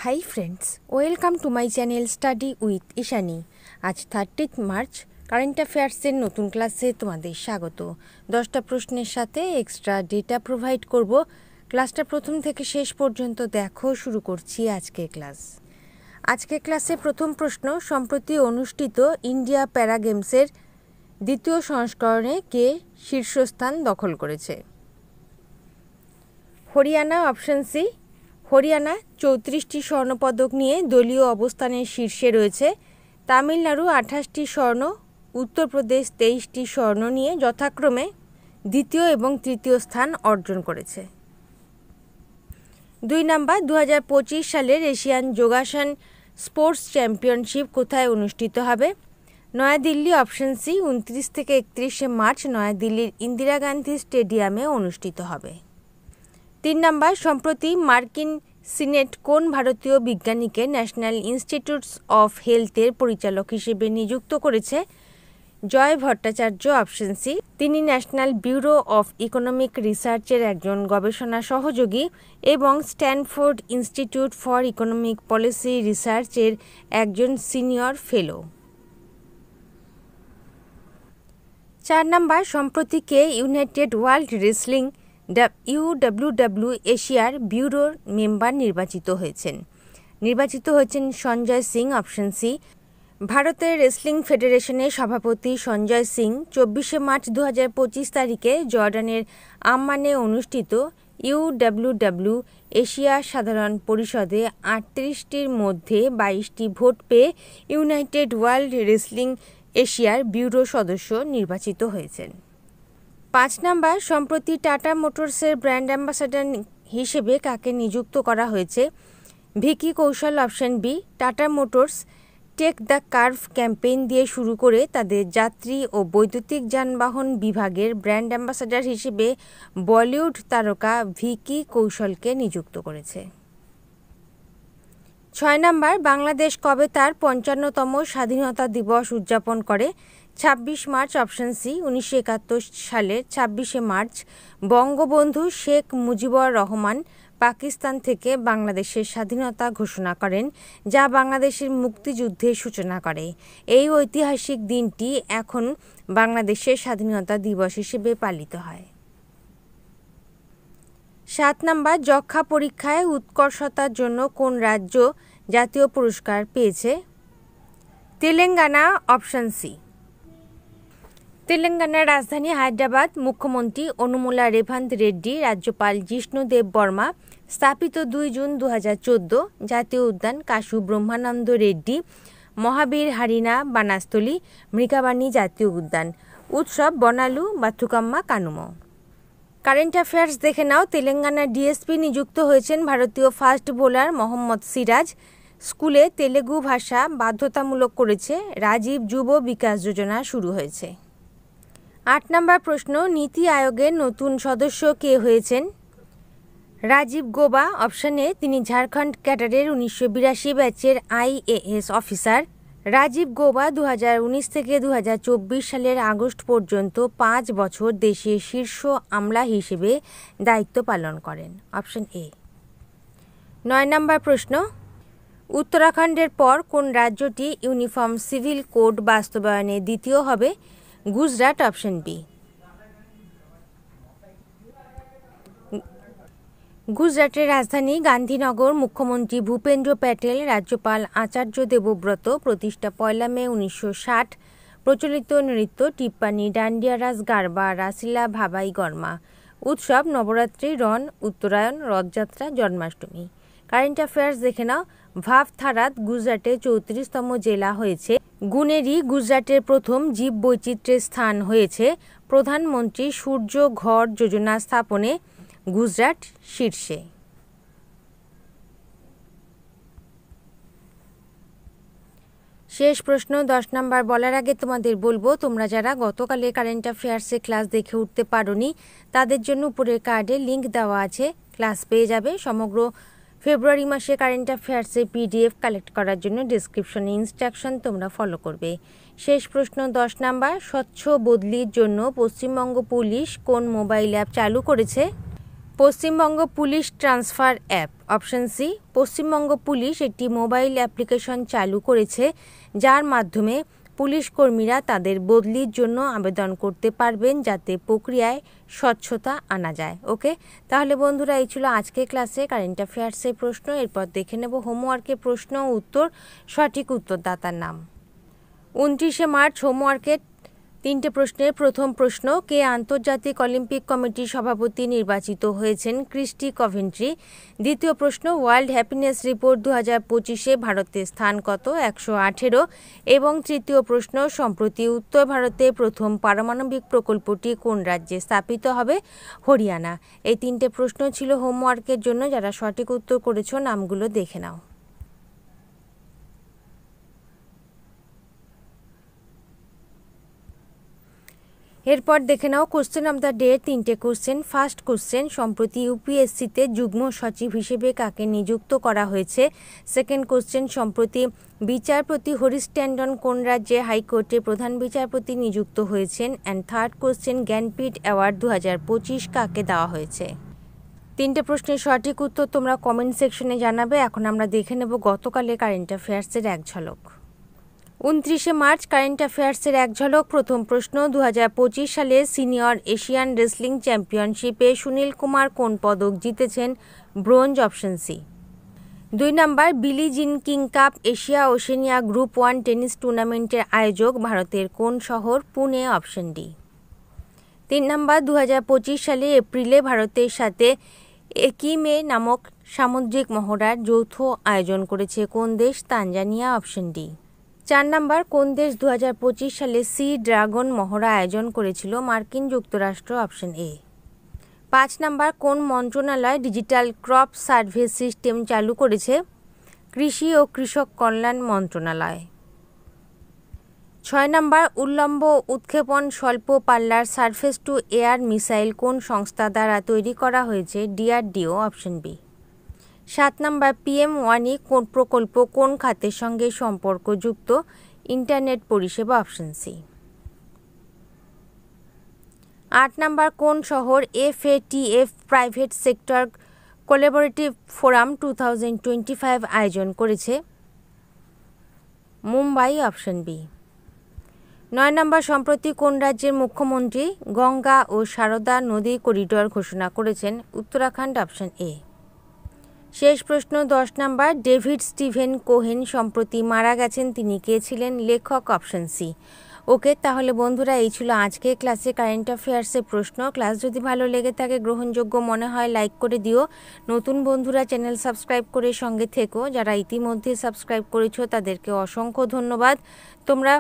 Hi friends, welcome to my channel study with Ishani. আজ 30 March current অ্যাফেয়ার্সের নতুন ক্লাসে তোমাদের স্বাগত। 10টা প্রশ্নের সাথে এক্সট্রা ডেটা প্রোভাইড করব। ক্লাসটা প্রথম থেকে শেষ পর্যন্ত দেখো। শুরু করছি আজকের ক্লাস। আজকের ক্লাসে প্রথম প্রশ্ন, সম্প্রতি অনুষ্ঠিত ইন্ডিয়া প্যারা গেমসের দ্বিতীয় সংস্করণে কে শীর্ষস্থান দখল করেছে? হরিয়ানা। Option C. হরিয়ানা 34টি স্বর্ণপদক নিয়ে দলীয় অবস্থানের শীর্ষে রয়েছে। তামিলনাড়ু 28টি স্বর্ণ, উত্তরপ্রদেশ 23টি স্বর্ণ নিয়ে যথাক্রমে দ্বিতীয় এবং তৃতীয় স্থান অর্জন করেছে। 2 নাম্বার, 2025 সালের এশিয়ান যোগাসন স্পোর্টস চ্যাম্পিয়নশিপ কোথায় অনুষ্ঠিত হবে? নয়াদিল্লি। Option C. 29 থেকে 31 মার্চ নয়াদিল্লির ইন্দিরা গান্ধী স্টেডিয়ামে অনুষ্ঠিত হবে। 3 নাম্বার, সম্প্রতি মার্কিন সিনেট কোন ভারতীয় বিজ্ঞানীকে ন্যাশনাল ইনস্টিটিউটস অফ হেলথের পরিচালক হিসেবে নিযুক্ত করেছে? জয় ভট্টাচার্য। Option C. তিনি ন্যাশনাল ব্যুরো অফ ইকোনমিক রিসার্চের একজন গবেষণা সহযোগী এবং Stanford Institute for Economic Policy রিসার্চের একজন সিনিয়র ফেলো। 4 নাম্বার, সম্প্রতি কে ইউনাইটেড ওয়ার্ল্ড রেসলিং UWW এশিয়ার ব্যুরোর মেম্বার নির্বাচিত হয়েছেন সঞ্জয় সিং। Option C. ভারতের রেসলিং ফেডারেশনের সভাপতি সঞ্জয় সিং 24 মার্চ 2025 তারিখে জর্ডানের আম্মানে অনুষ্ঠিত UWW এশিয়া সাধারণ পরিষদে 38টির মধ্যে 22টি ভোট পেয়ে ইউনাইটেড ওয়ার্ল্ড রেসলিং এশিয়ার ব্যুরো সদস্য নির্বাচিত হয়েছেন। 5 নাম্বার, সম্প্রতি টাটা মোটরসের ব্র্যান্ড অ্যাম্বাসাডার হিসেবে কাকে নিযুক্ত করা হয়েছে? Vicky Kaushal. Option B. Tata Motors take the curve campaign দিয়ে শুরু করে তাদের যাত্রী ও বৈদ্যুতিক যানবাহন বিভাগের ব্র্যান্ড অ্যাম্বাসাডার হিসেবে বলিউড তারকা ভিকি কৌশলকে নিযুক্ত করেছে। 6 নাম্বার, বাংলাদেশ কবে তার 55তম স্বাধীনতা দিবস উদযাপন করে? 26 মার্চ। Option C. 1971 সালের 26 মার্চ বঙ্গবন্ধু শেখ মুজিবুর রহমান পাকিস্তান থেকে বাংলাদেশের স্বাধীনতা ঘোষণা করেন, যা বাংলাদেশের মুক্তিযুদ্ধের সূচনা করে। এই ঐতিহাসিক দিনটি এখন বাংলাদেশের স্বাধীনতা দিবস হিসেবে পালিত হয়। 7 নাম্বার, যক্ষ্মা পরীক্ষায় উৎকর্ষতার জন্য কোন রাজ্য জাতীয় পুরস্কার পেয়েছে? তেলেঙ্গানা। Option C. তেলেঙ্গানার রাজধানী হায়দ্রাবাদ, মুখ্যমন্ত্রী অনুমুলা রেভান্ত রেড্ডি, রাজ্যপাল জিষ্ণু দেব বর্মা স্থাপিত 2 জুন 2014 জাতীয় উদ্যান কাশু ব্রহ্মানন্দ রেড্ডি মহাবীর হারিনা বানাস্থলী মৃগাবাণী জাতীয় উদ্যান উৎসব বনালু বাথুকাম্মা কানুম। কারেন্ট অ্যাফেয়ার্স দেখে নাও। তেলেঙ্গানার ডিএসপি নিযুক্ত হয়েছেন ভারতীয় ফাস্ট বোলার মোহাম্মদ সিরাজ। স্কুলে তেলেগু ভাষা বাধ্যতামূলক করেছে। রাজীব যুব বিকাশ যোজনা শুরু হয়েছে। 8 নাম্বার প্রশ্ন, নীতি আয়োগের নতুন সদস্য কে হয়েছেন? রাজীব গোবা। Option A. তিনি ঝাড়খণ্ড ক্যাডারের 1982 ব্যাচের IAS অফিসার। রাজীব গোবা 2019 থেকে 2024 সালের আগস্ট পর্যন্ত 5 বছর দেশের শীর্ষ আমলা হিসেবে দায়িত্ব পালন করেন। Option A. 9 নাম্বার প্রশ্ন, উত্তরাখণ্ডের পর কোন রাজ্যটি ইউনিফর্ম সিভিল কোড বাস্তবায়নে দ্বিতীয় হবে? গুজরাট। Option B. গুজরাটের রাজধানী গান্ধীনগর, মুখ্যমন্ত্রী ভূপেন্দ্র প্যাটেল, রাজ্যপাল আচার্য দেবব্রত প্রতিষ্ঠা 1 মে 1960। প্রচলিত নৃত্য টিপ্পানি, ডান্ডিয়া রাস, গারবা, রাসিলা, ভাবাই গরমা। উৎসব নবরাত্রি, রন, উত্তরায়ণ, রথযাত্রা, জন্মাষ্টমী। কারেন্ট অ্যাফেয়ার্স দেখে নাও। ভাভথারাত গুজরাটে 34তম জেলা হয়েছে। গুনেরি গুজরাটের প্রথম জীব বৈচিত্র্যের স্থান হয়েছে। প্রধানমন্ত্রী সূর্য ঘর যোজনা স্থাপনে গুজরাট শীর্ষে। শেষ প্রশ্ন 10 নাম্বার বলার আগে তোমাদের বলবো, তোমরা যারা গতকালে কারেন্ট অ্যাফেয়ার্সে ক্লাস দেখে উঠতে পারোনি তাদের জন্য উপরের কার্ডে লিংক দেওয়া আছে, ক্লাস পেয়ে যাবে। সমগ্র ফেব্রুয়ারি মাসে কারেন্ট অ্যাফেয়ার্সের PDF কালেক্ট করার জন্য ডেসক্রিপশনে ইনস্ট্রাকশন তোমরা ফলো করবে। শেষ প্রশ্ন 10 নাম্বার, স্বচ্ছ বদলির জন্য পশ্চিমবঙ্গ পুলিশ কোন মোবাইল অ্যাপ চালু করেছে? Paschimbanga police transfer app. Option C, Paschimbanga police একটি মোবাইল অ্যাপ্লিকেশন চালু করেছে যার মাধ্যমে পুলিশ কর্মীরা তাদের বদলির জন্য আবেদন করতে পারবেন যাতে প্রক্রিয়ায় স্বচ্ছতা আনা যায়। ওকে, তাহলে বন্ধুরা এই ছিল আজকে ক্লাসে কারেন্ট অ্যাফেয়ার্সের প্রশ্ন। এরপর দেখে নেব হোমওয়ার্কের প্রশ্ন উত্তর, সঠিক উত্তরদাতার নাম। 29শে মার্চ হোমওয়ার্কের 3টে প্রশ্নের প্রথম প্রশ্ন, কে আন্তর্জাতিক অলিম্পিক কমিটির সভাপতি নির্বাচিত হয়েছেন? Kirsty Coventry. দ্বিতীয় প্রশ্ন, ওয়ার্ল্ড হ্যাপিনেস রিপোর্ট 2025-এ ভারতের স্থান কত? 118। এবং তৃতীয় প্রশ্ন, সম্প্রতি উত্তর ভারতে প্রথম পারমাণবিক প্রকল্পটি কোন রাজ্যে স্থাপিত হবে? হরিয়ানা। এই 3টে প্রশ্ন ছিল হোমওয়ার্কের জন্য। যারা সঠিক উত্তর করেছো নামগুলো দেখে নাও। এরপর দেখে now question of the day 3টে কোশ্চেন। ফার্স্ট কোশ্চেন, সম্প্রতি ইউপিএসসিতে যুগ্ম সচিব হিসেবে কাকে নিযুক্ত করা হয়েছে? সেকেন্ড কোশ্চেন, সম্প্রতি বিচারপতি হরিশ ট্যান্ডন কোন রাজ্যে হাইকোর্টে প্রধান বিচারপতি নিযুক্ত হয়েছেন? And third question, Jnanpith award 2025 কাকে দেওয়া হয়েছে? 3টে প্রশ্নের সঠিক উত্তর তোমরা কমেন্ট সেকশনে জানাবে। এখন আমরা দেখে নেব গতকালের কারেন্ট অ্যাফেয়ার্সের এক ঝলক। 29শে মার্চ কারেন্ট অ্যাফেয়ার্সের এক ঝলক। প্রথম প্রশ্ন, 2025 সালের সিনিয়র এশিয়ান রেসলিং চ্যাম্পিয়নশিপে সুনীল কুমার কোন পদক জিতেছেন? ব্রোঞ্জ। Option C. 2 নম্বর, বিলি Jean King cup Asia Oceania group 1 tennis টুর্নামেন্টের আয়োজক ভারতের কোন শহর? পুনে। Option D. 3 নম্বর, 2025 সালে এপ্রিলে ভারতের সাথে একিমে নামক সামুদ্রিক মহড়ার যৌথ আয়োজন করেছে কোন দেশ? তানজানিয়া। Option D. 4 নম্বর, কোন দেশ 2025 সালে সি ড্রাগন মহড়া আয়োজন করেছিল? মার্কিন যুক্তরাষ্ট্র। Option A. 5 নম্বর, কোন মন্ত্রণালয় ডিজিটাল ক্রপ সার্ভে সিস্টেম চালু করেছে? কৃষি ও কৃষক কল্যাণ মন্ত্রণালয়। 6 নম্বর, উল্লম্ব উৎক্ষেপণ স্বল্প পাল্লার সারফেস টু এয়ার মিসাইল কোন সংস্থা দ্বারা তৈরি করা হয়েছে? ডিআরডিও। Option B. 7 নম্বর, PM-WANI কোন প্রকল্প কোন খাতের সঙ্গে সম্পর্কযুক্ত? ইন্টারনেট পরিষেবা। Option C. 8 নম্বর, কোন শহর FATF private sector collaborative forum 2025 আয়োজন করেছে? মুম্বাই। Option B. 9 নম্বর, সম্প্রতি কোন রাজ্যের মুখ্যমন্ত্রী গঙ্গা ও সারদা নদী করিডোর ঘোষণা করেছেন? উত্তরাখণ্ড। Option A. শেষ প্রশ্ন 10 নম্বর, ডেভিড স্টিভেন কোহেন সম্প্রতি মারা গেছেন, তিনি কে ছিলেন? লেখক। Option C. ওকে, তাহলে বন্ধুরা এই ছিল আজকে ক্লাসে কারেন্ট অ্যাফেয়ার্সের প্রশ্ন। ক্লাস যদি ভালো লেগে থাকে, গ্রহণযোগ্য মনে হয়, লাইক করে দিও। নতুন বন্ধুরা চ্যানেল সাবস্ক্রাইব করে সঙ্গে থেকো। যারা ইতিমধ্যে সাবস্ক্রাইব করেছো তাদেরকে অসংখ্য ধন্যবাদ। তোমরা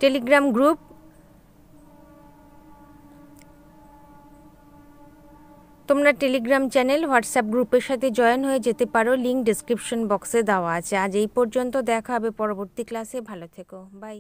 টেলিগ্রাম গ্রুপ, তোমরা টেলিগ্রাম চ্যানেল, হোয়াটসঅ্যাপ গ্রুপের সাথে জয়েন হয়ে যেতে পারো। লিঙ্ক ডেসক্রিপশন বক্সে দেওয়া আছে। আজ এই পর্যন্ত, দেখা হবে পরবর্তী ক্লাসে। ভালো থেকো, বাই।